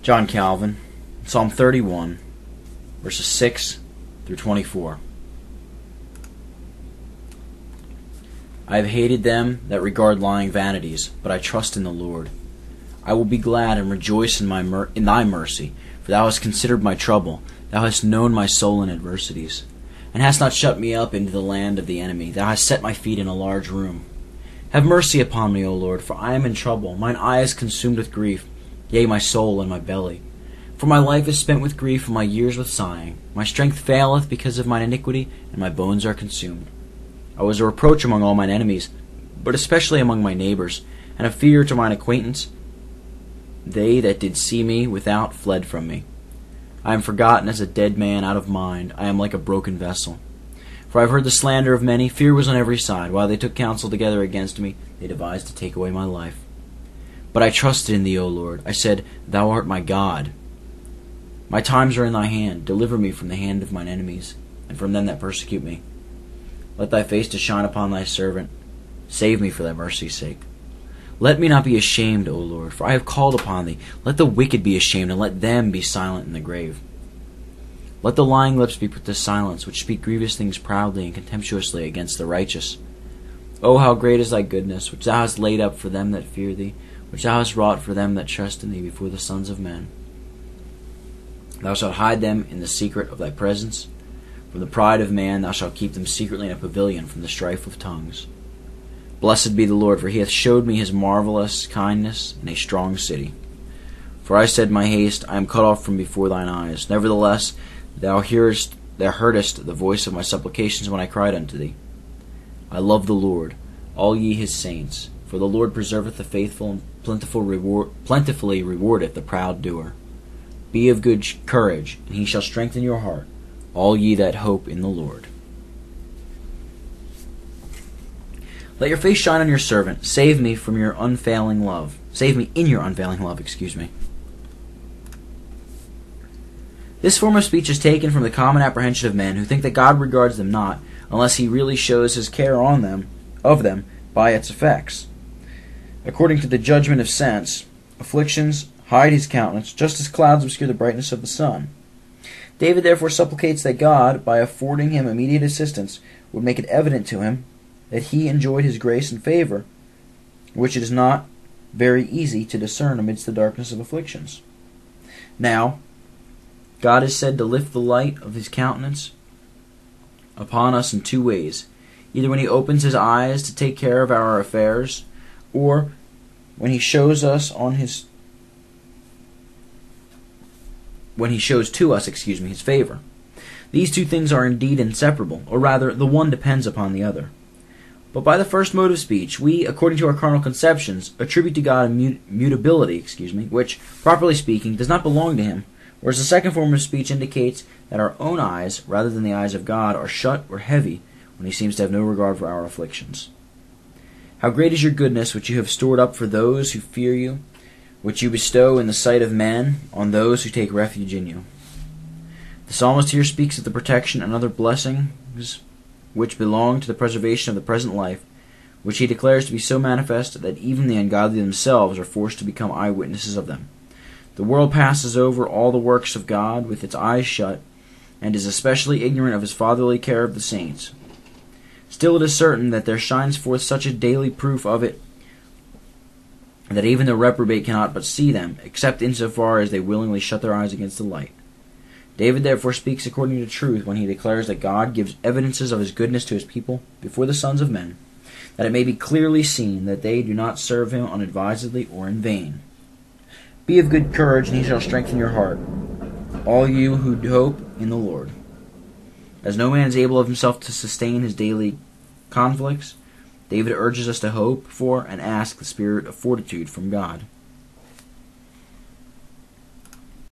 John Calvin, Psalm 31, verses 6 through 24. I have hated them that regard lying vanities, but I trust in the Lord. I will be glad and rejoice in thy mercy, for thou hast considered my trouble. Thou hast known my soul in adversities, and hast not shut me up into the land of the enemy. Thou hast set my feet in a large room. Have mercy upon me, O Lord, for I am in trouble. Mine eye is consumed with grief, yea, my soul and my belly. For my life is spent with grief, and my years with sighing. My strength faileth because of mine iniquity, and my bones are consumed. I was a reproach among all mine enemies, but especially among my neighbours, and a fear to mine acquaintance. They that did see me without fled from me. I am forgotten as a dead man out of mind. I am like a broken vessel. For I have heard the slander of many. Fear was on every side. While they took counsel together against me, they devised to take away my life. But I trusted in thee, O Lord. I said, Thou art my God. My times are in thy hand. Deliver me from the hand of mine enemies, and from them that persecute me. Let thy face to shine upon thy servant. Save me for thy mercy's sake. Let me not be ashamed, O Lord, for I have called upon thee. Let the wicked be ashamed, and let them be silent in the grave. Let the lying lips be put to silence, which speak grievous things proudly and contemptuously against the righteous. O how great is thy goodness, which thou hast laid up for them that fear thee, which thou hast wrought for them that trust in thee before the sons of men. Thou shalt hide them in the secret of thy presence. From the pride of man thou shalt keep them secretly in a pavilion from the strife of tongues. Blessed be the Lord, for he hath showed me his marvelous kindness in a strong city. For I said, my haste, I am cut off from before thine eyes. Nevertheless, thou heardest the voice of my supplications when I cried unto thee. I love the Lord, all ye his saints, for the Lord preserveth the faithful, and plentifully rewardeth the proud doer. Be of good courage, and he shall strengthen your heart, all ye that hope in the Lord. Let your face shine on your servant. Save me from your unfailing love. Save me in your unfailing love, This form of speech is taken from the common apprehension of men who think that God regards them not, unless he really shows his care of them, by its effects. According to the judgment of sense, afflictions hide his countenance, just as clouds obscure the brightness of the sun. David therefore supplicates that God, by affording him immediate assistance, would make it evident to him that he enjoyed his grace and favor, which it is not very easy to discern amidst the darkness of afflictions. Now, God is said to lift the light of his countenance upon us in two ways, either when he opens his eyes to take care of our affairs, or when he shows to us his favor. These two things are indeed inseparable, or rather, the one depends upon the other. But by the first mode of speech, we, according to our carnal conceptions, attribute to God a mutability, which, properly speaking, does not belong to him, whereas the second form of speech indicates that our own eyes, rather than the eyes of God, are shut or heavy when he seems to have no regard for our afflictions. How great is your goodness, which you have stored up for those who fear you, which you bestow in the sight of men on those who take refuge in you. The psalmist here speaks of the protection and other blessings which belong to the preservation of the present life, which he declares to be so manifest that even the ungodly themselves are forced to become eyewitnesses of them. The world passes over all the works of God with its eyes shut, and is especially ignorant of his fatherly care of the saints. Still it is certain that there shines forth such a daily proof of it, that even the reprobate cannot but see them, except insofar as they willingly shut their eyes against the light. David therefore speaks according to truth when he declares that God gives evidences of his goodness to his people before the sons of men, that it may be clearly seen that they do not serve him unadvisedly or in vain. Be of good courage, and he shall strengthen your heart, all you who hope in the Lord. As no man is able of himself to sustain his daily conflicts, David urges us to hope for and ask the spirit of fortitude from God.